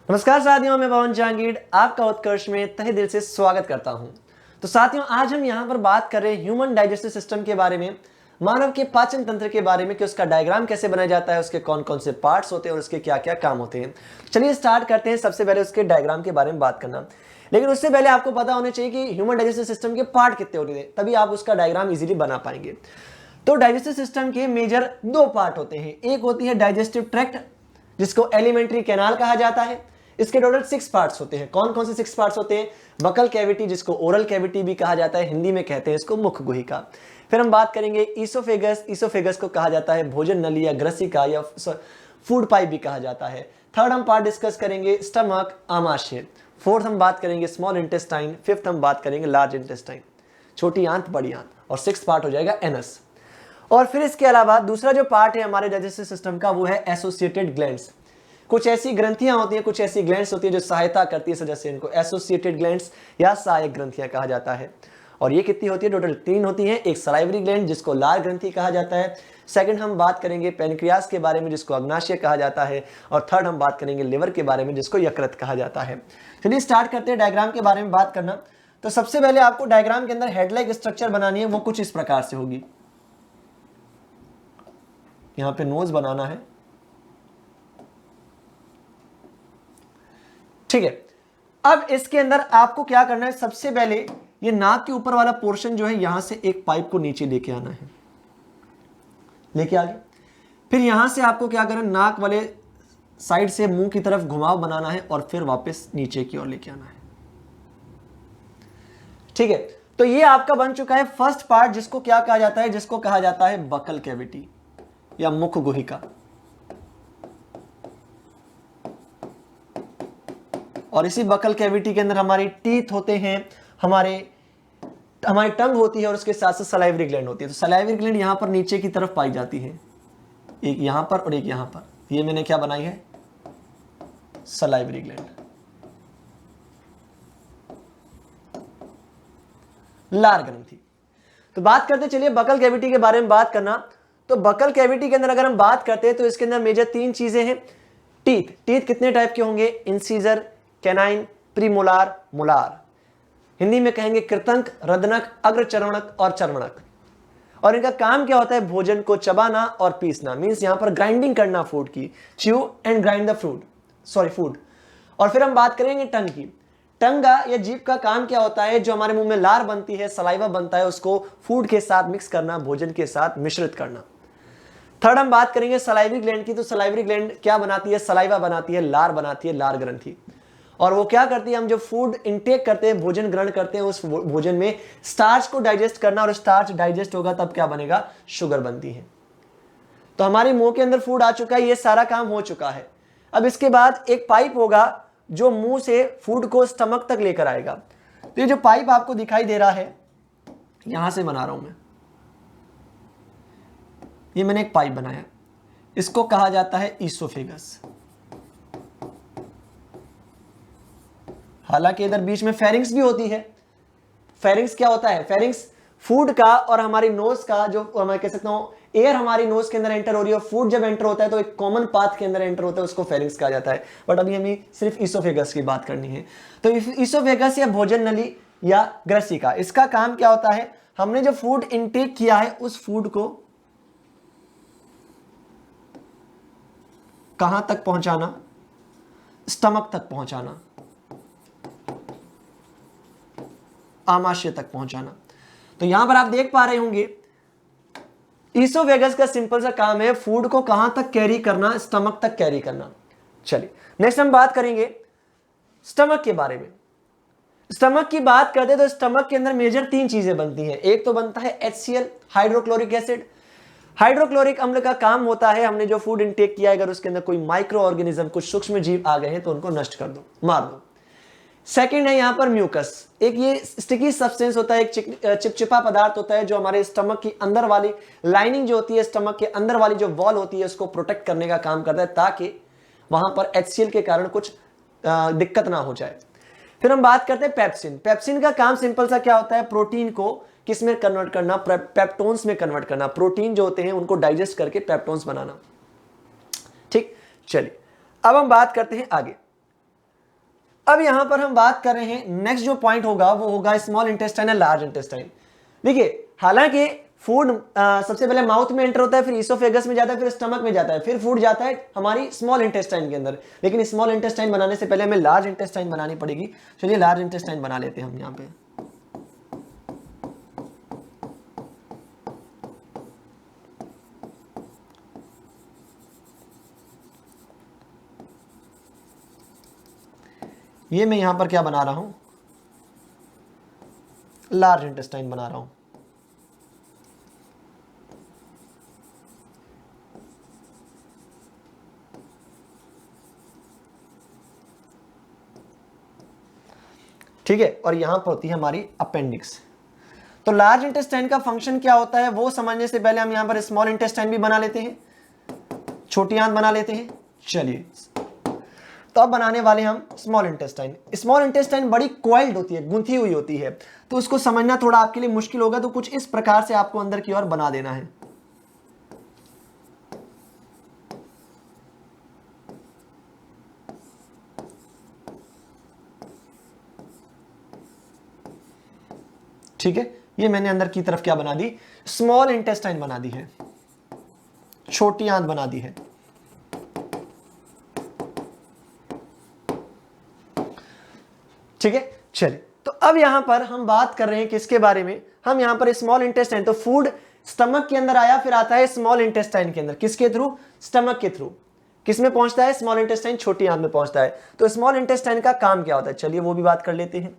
नमस्कार साथियों, मैं पवन जहांगीर आपका उत्कर्ष में तहे दिल से स्वागत करता हूं। तो साथियों, आज हम यहां पर बात कर रहे हैं ह्यूमन डाइजेस्टिव सिस्टम के बारे में, मानव के पाचन तंत्र के बारे में कि उसका डायग्राम कैसे बनाया जाता है, उसके कौन कौन से पार्ट्स होते हैं और उसके क्या क्या काम होते हैं। चलिए स्टार्ट करते हैं। सबसे पहले उसके डायग्राम के बारे में बात करना, लेकिन उससे पहले आपको पता होना चाहिए कि ह्यूमन डाइजेस्टिव सिस्टम के पार्ट कितने होते हैं, तभी आप उसका डायग्राम इजीली बना पाएंगे। तो डाइजेस्टिव सिस्टम के मेजर दो पार्ट होते हैं। एक होती है डाइजेस्टिव ट्रैक्ट, जिसको एलिमेंट्री कैनाल कहा जाता है। इसके टोटल 6 पार्ट्स होते हैं। कौन कौन से 6 पार्ट्स होते हैं? बकल कैविटी, जिसको ओरल कैविटी भी कहा जाता है, हिंदी में कहते हैं इसको मुख गुहिका। फिर हम बात करेंगे ईसोफेगस। ईसोफेगस को कहा जाता है भोजन नली या ग्रसिका या फूड पाइप भी कहा जाता है। थर्ड हम पार्ट डिस्कस करेंगे स्टमक, आमाशय। फोर्थ हम बात करेंगे स्मॉल इंटेस्टाइन। फिफ्थ हम बात करेंगे लार्ज इंटेस्टाइन, छोटी आंत, बड़ी आंत। और 6th पार्ट हो जाएगा एनस। और फिर इसके अलावा दूसरा जो पार्ट है हमारे डाइजेस्टिव सिस्टम का, वो है एसोसिएटेड ग्लैंड्स। कुछ ऐसी ग्रंथियां होती हैं, कुछ ऐसी ग्लैंड्स होती है जो सहायता करती है सदस्य, इनको एसोसिएटेड ग्लैंड्स या सहायक ग्रंथियां कहा जाता है। और ये कितनी होती है? टोटल 3 होती हैं। एक सलाइवरी ग्लैंड, जिसको लार ग्रंथि कहा जाता है। सेकंड हम बात करेंगे पेनक्रियास के बारे में, जिसको अग्नाशय कहा जाता है। और थर्ड हम बात करेंगे लिवर के बारे में, जिसको यकृत कहा जाता है। चलिए स्टार्ट करते हैं डायग्राम के बारे में बात करना। तो सबसे पहले आपको डायग्राम के अंदर हेडलाइक स्ट्रक्चर बनानी है, वो कुछ इस प्रकार से होगी। यहां पे नोज बनाना है, ठीक है। अब इसके अंदर आपको क्या करना है? सबसे पहले ये नाक के ऊपर वाला पोर्शन जो है, यहां से एक पाइप को नीचे लेके आना है, लेके आगे। फिर यहां से आपको क्या करना है? नाक वाले साइड से मुंह की तरफ घुमाव बनाना है और फिर वापस नीचे की ओर लेके आना है, ठीक है। तो ये आपका बन चुका है फर्स्ट पार्ट, जिसको क्या कहा जाता है? जिसको कहा जाता है बकल कैविटी या मुख गुहिका। और इसी बकल कैविटी के अंदर हमारी टीथ होते हैं, हमारी टंग होती है और उसके साथ साथ सलाइवरी ग्लैंड होती है। तो सलाइवरी ग्लैंड यहां पर नीचे की तरफ पाई जाती है, एक यहां पर और एक यहां पर। ये मैंने क्या बनाई है? Salivary gland. लार ग्रंथि। तो बात करते चलिए बकल कैविटी के बारे में बात करना। तो बकल कैविटी के अंदर अगर हम बात करते हैं तो इसके अंदर मेजर 3 चीजें हैं। टीथ। टीथ कितने टाइप के होंगे? Incisor, canine, premolar, molar. Hindi में कहेंगे कृतंक, रदनक, अग्रचर्वणक और चर्वणक। और इनका काम क्या होता है? भोजन को चबाना और पीसना, मींस यहां पर ग्राइंडिंग करना फूड की। Chew and grind the food. और फिर हम बात करेंगे टंग की। टंग या जीभ का काम क्या होता है? जो हमारे मुंह में लार बनती है, सलाइवा बनता है, उसको फूड के साथ मिक्स करना, भोजन के साथ मिश्रित करना। थर्ड हम बात करेंगे सलाइवरी ग्लैंड की। तो सलाइवरी ग्लैंड क्या बनाती है? सलाइवा बनाती है, लार बनाती है, लार ग्रंथि। और वो क्या करती है? हम जो फूड इंटेक करते हैं, भोजन ग्रहण करते हैं, उस भोजन में स्टार्च को डाइजेस्ट करना, और स्टार्च डाइजेस्ट होगा तब क्या बनेगा? शुगर बनती है। तो हमारे मुंह के अंदर फूड आ चुका है, ये सारा काम हो चुका है। अब इसके बाद एक पाइप होगा जो मुंह से फूड को स्टमक तक लेकर आएगा। तो ये जो पाइप आपको दिखाई दे रहा है, यहां से बना रहा हूं मैं, ये मैंने एक पाइप बनाया, इसको कहा जाता है ईसोफेगस। हालांकि इधर बीच में फेरिंग्स भी होती है। फेरिंग्स क्या होता है? फेरिंग्स फूड का और हमारी नोज का, जो मैं कह सकता हूं एयर हमारी नोज के अंदर एंटर हो रही है, फूड जब एंटर होता है तो एक कॉमन पाथ के अंदर एंटर होता है, उसको फेरिंग्स कहा जाता है। बट अभी हमें सिर्फ ईसोफेगस की बात करनी है। तो ईसोफेगस या भोजन नली या ग्रसिका, इसका काम क्या होता है? हमने जो फूड इंटेक किया है, उस फूड को कहां तक पहुंचाना? स्टमक तक पहुंचाना, आमाशय तक पहुंचाना। तो यहां पर आप देख पा रहे होंगे ईसोफेगस का सिंपल सा काम है फूड को कहां तक कैरी करना? स्टमक तक कैरी करना। चलिए नेक्स्ट हम बात करेंगे स्टमक के बारे में। स्टमक की बात करते हैं तो स्टमक के अंदर मेजर 3 चीजें बनती हैं। एक तो बनता है HCl, हाइड्रोक्लोरिक एसिड। हाइड्रोक्लोरिक अम्ल का काम होता है, हमने जो फूड इंटेक किया है, अगर उसके अंदर कोई माइक्रो ऑर्गेनिज्म, कुछ सूक्ष्म जीव आ गए हैं तो उनको नष्ट कर दो, मार दो। सेकंड है यहां पर म्यूकस। एक ये स्टिकी सब्सटेंस होता है, एक चिपचिपा पदार्थ होता है, जो हमारे स्टमक की अंदर वाली लाइनिंग जो होती है, स्टमक के अंदर वाली जो वॉल होती है, उसको प्रोटेक्ट करने का काम करता है, ताकि वहां पर HCl के कारण कुछ दिक्कत ना हो जाए। फिर हम बात करते हैं पेप्सिन। पेप्सिन का काम सिंपल सा क्या होता है? प्रोटीन को किस में कन्वर्ट करना? पेप्टोन्स में कन्वर्ट करना। प्रोटीन जो होते हैं उनको डाइजेस्ट करके पेप्टोन्स बनाना। ठीक, चलिए अब हम बात करते हैं आगे। अब यहां पर हम बात कर रहे हैं, नेक्स्ट जो पॉइंट होगा वो होगा स्मॉल इंटेस्टाइन और लार्ज इंटेस्टाइन। देखिए हालांकि फूड सबसे पहले माउथ में एंटर होता है, फिर इसोफेगस में जाता है, फिर स्टमक में जाता है, फिर फूड जाता है हमारी स्मॉल इंटेस्टाइन के अंदर। लेकिन स्मॉल इंटेस्टाइन बनाने से पहले हमें लार्ज इंटेस्टाइन बनानी पड़ेगी। चलिए लार्ज इंटेस्टाइन बना लेते हैं हम यहां पे। ये मैं यहां पर क्या बना रहा हूं, लार्ज इंटेस्टाइन बना रहा हूं। ठीक है, और यहां पर होती है हमारी अपेंडिक्स। तो लार्ज इंटेस्टाइन का फंक्शन क्या होता है वो समझने से पहले हम यहां पर स्मॉल इंटेस्टाइन भी बना लेते हैं, छोटी आंत बना लेते हैं। चलिए तो अब बनाने वाले हम स्मॉल इंटेस्टाइन। स्मॉल इंटेस्टाइन बड़ी कॉइल्ड होती है, गुंथी हुई होती है, तो उसको समझना थोड़ा आपके लिए मुश्किल होगा, तो कुछ इस प्रकार से आपको अंदर की ओर बना देना है। ठीक है, ये मैंने अंदर की तरफ क्या बना दी, स्मॉल इंटेस्टाइन बना दी है, छोटी आंत बना दी है। ठीक है, चलिए तो अब यहां पर हम बात कर रहे हैं किसके बारे में, हम यहां पर स्मॉल इंटेस्टाइन, तो फूड स्टमक के अंदर आया, फिर आता है स्मॉल इंटेस्टाइन के अंदर, किसके थ्रू, स्टमक के थ्रू। किस में पहुंचता है, स्मॉल इंटेस्टाइन, छोटी आंत में पहुंचता है। तो स्मॉल इंटेस्टाइन का काम क्या होता है, चलिए वो भी बात कर लेते हैं।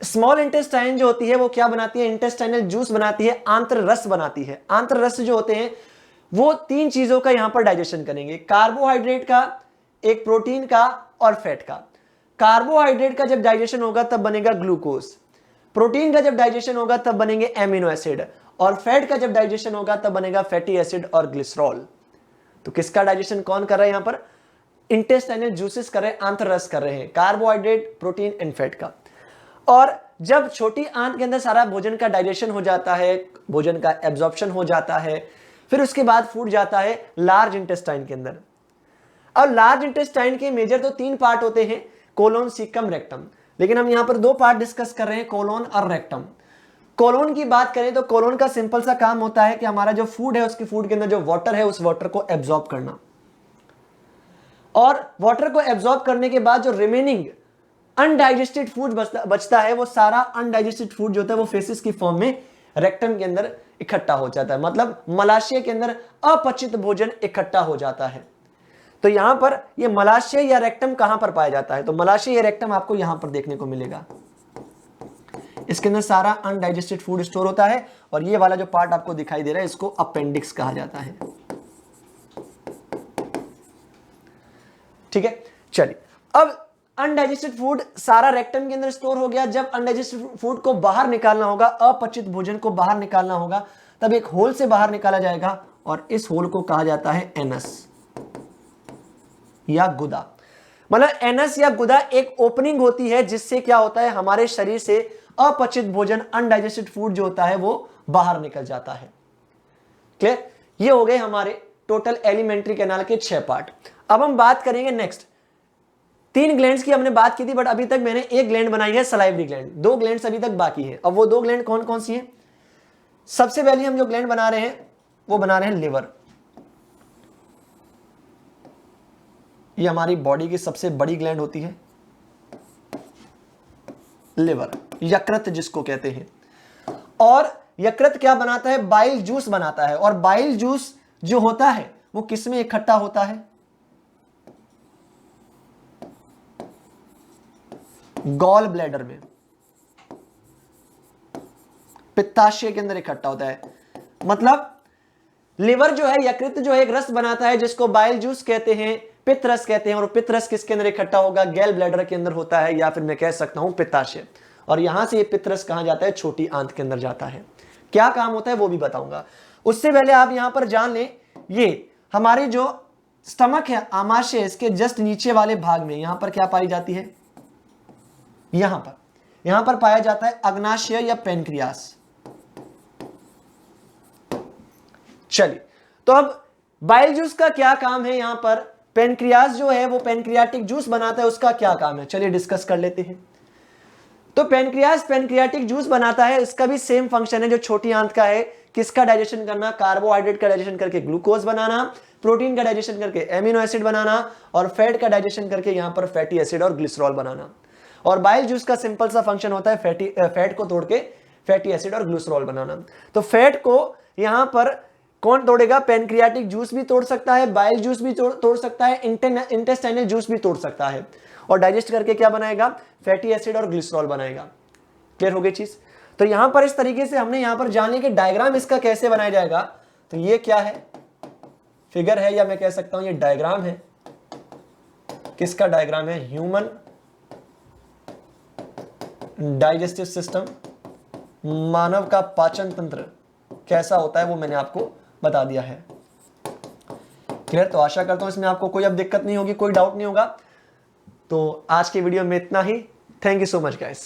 स्मॉल इंटेस्टाइन जो होती है वो क्या बनाती है, इंटेस्टाइनल जूस बनाती है, आंत्र रस बनाती है। आंत्र रस जो होते हैं वो तीन चीजों का यहां पर डाइजेशन करेंगे, कार्बोहाइड्रेट का, एक प्रोटीन का और फैट का। कार्बोहाइड्रेट का जब डाइजेशन होगा तब बनेगा ग्लूकोज, प्रोटीन का जब डाइजेशन होगा तब बनेंगे एमिनो एसिड, और फैट का जब डाइजेशन होगा तब बनेगा फैटी एसिड और ग्लिसरॉल। तो किसका डाइजेशन कौन कर रहा है, यहां पर इंटेस्टाइनल जूसेस कर रहे हैं, आंत्र रस कर रहे हैं, कार्बोहाइड्रेट, प्रोटीन एंड फैट का। और जब छोटी आंत के अंदर सारा भोजन का डाइजेशन हो जाता है, भोजन का एब्जॉर्प्शन हो जाता है, फिर उसके बाद फूड जाता है लार्ज इंटेस्टाइन के अंदर। अब लार्ज इंटेस्टाइन के मेजर तो तीन पार्ट होते हैं, कोलोन, सीकम, रेक्टम, लेकिन हम यहां पर दो पार्ट डिस्कस कर रहे हैं, कोलोन और रेक्टम। कोलोन की बात करें तो कोलोन का सिंपल सा काम होता है कि हमारा जो फूड है उसके फूड के अंदर जो वाटर है उस वाटर को एब्जॉर्ब करना, और वाटर को एब्जॉर्ब करने के बाद जो रिमेनिंग अनडाइजेस्टेड फूड बचता है, वो सारा अनडाइजेस्टेड फूड जो होता है वो फेसिस की फॉर्म में रेक्टम के अंदर इकट्ठा हो जाता है, मतलब मलाशय के अंदर अपचित भोजन इकट्ठा हो जाता है। तो यहां पर ये मलाशय या रेक्टम कहां पर पाया जाता है, तो मलाशय या रेक्टम आपको यहां पर देखने को मिलेगा। इसके अंदर सारा अनडाइजेस्टेड फूड स्टोर होता है, और ये वाला जो पार्ट आपको दिखाई दे रहा है इसको अपेंडिक्स कहा जाता है। ठीक है, चलिए अब अनडाइजेस्टेड फूड सारा रेक्टम के अंदर स्टोर हो गया। जब अनडाइजेस्टेड फूड को बाहर निकालना होगा, अपचित भोजन को बाहर निकालना होगा, तब एक होल से बाहर निकाला जाएगा, और इस होल को कहा जाता है एनस या गुदा। मतलब एनस या गुदा एक ओपनिंग होती है जिससे क्या होता है, हमारे शरीर से अपचित भोजन, अनडाइजेस्टेड फूड जो होता है वो बाहर निकल जाता है। क्लियर, ये हो गए हमारे टोटल एलिमेंट्री कैनाल के 6 पार्ट। अब हम बात करेंगे नेक्स्ट, 3 ग्लैंड्स की हमने बात की थी, बट अभी तक मैंने एक ग्लैंड बनाई है, सलाइवरी ग्लैंड। 2 ग्लैंड्स अभी तक बाकी है। अब वो 2 ग्लैंड कौन कौन सी है, सबसे पहले हम जो ग्लैंड बना रहे हैं वो बना रहे हैं लिवर। ये हमारी बॉडी की सबसे बड़ी ग्लैंड होती है लिवर, यकृत जिसको कहते हैं। और यकृत क्या बनाता है, बाइल जूस बनाता है, और बाइल जूस जो होता है वो किस में इकट्ठा होता है, गॉल ब्लैडर में, पित्ताशय के अंदर इकट्ठा होता है। मतलब लिवर जो है, यकृत जो है, एक रस बनाता है जिसको बाइल जूस कहते हैं, पित्त रस कहते हैं, और पित्त रस किसके अंदर इकट्ठा होगा, गैल ब्लैडर के अंदर होता है, या फिर मैं कह सकता हूं पित्ताशय। और यहां से ये पित्त रस कहां जाता है, छोटी आंत के अंदर जाता है। क्या काम होता है वो भी बताऊंगा, उससे पहले आप यहां पर जान लें, ये हमारी जो स्टमक है, आमाशय, इसके जस्ट नीचे वाले भाग में यहां पर क्या पाई जाती है, यहां पर पाया जाता है अग्नाशय या पेनक्रियास। चलिए तो अब बाइल जूस का क्या काम है यहां पर, पेनक्रियाज जो है वो पेनक्रियाटिक जूस बनाता है, उसका क्या काम है, चलिए डिस्कस कर लेते हैं। तो पेनक्रियाज पेनक्रियाटिक जूस बनाता है, इसका भी सेम फंक्शन है जो छोटी आंत का है। किसका डाइजेशन करना, कार्बोहाइड्रेट का डाइजेशन करके ग्लूकोज बनाना, प्रोटीन का डाइजेशन करके एमिनो एसिड बनाना, और फैट का डाइजेशन करके यहां पर फैटी एसिड और ग्लिसरॉल बनाना। और बाइल जूस का सिंपल सा फंक्शन होता है फैट को तोड़ के फैटी एसिड और ग्लिसरॉल बनाना। तो फैट को यहां पर कौन तोड़ेगा, पेनक्रियाटिक जूस भी तोड़ सकता है, बाइल जूस भी तोड़ सकता है, इंटेस्टाइनल जूस भी तोड़ सकता है, और डाइजेस्ट करके क्या बनाएगा, फैटी एसिड और ग्लिसरॉल बनाएगा। क्लियर हो गई चीज। तो यहां पर इस तरीके से हमने यहां पर जान लिया कि डायग्राम इसका कैसे बनाया जाएगा। तो ये क्या है, फिगर है, या मैं कह सकता हूं ये डायग्राम है। किसका डायग्राम है, ह्यूमन डाइजेस्टिव सिस्टम, मानव का पाचन तंत्र कैसा होता है वो मैंने आपको बता दिया है। क्लियर। तो आशा करता हूं इसमें आपको कोई अब दिक्कत नहीं होगी, कोई डाउट नहीं होगा। तो आज की वीडियो में इतना ही। Thank you so much guys.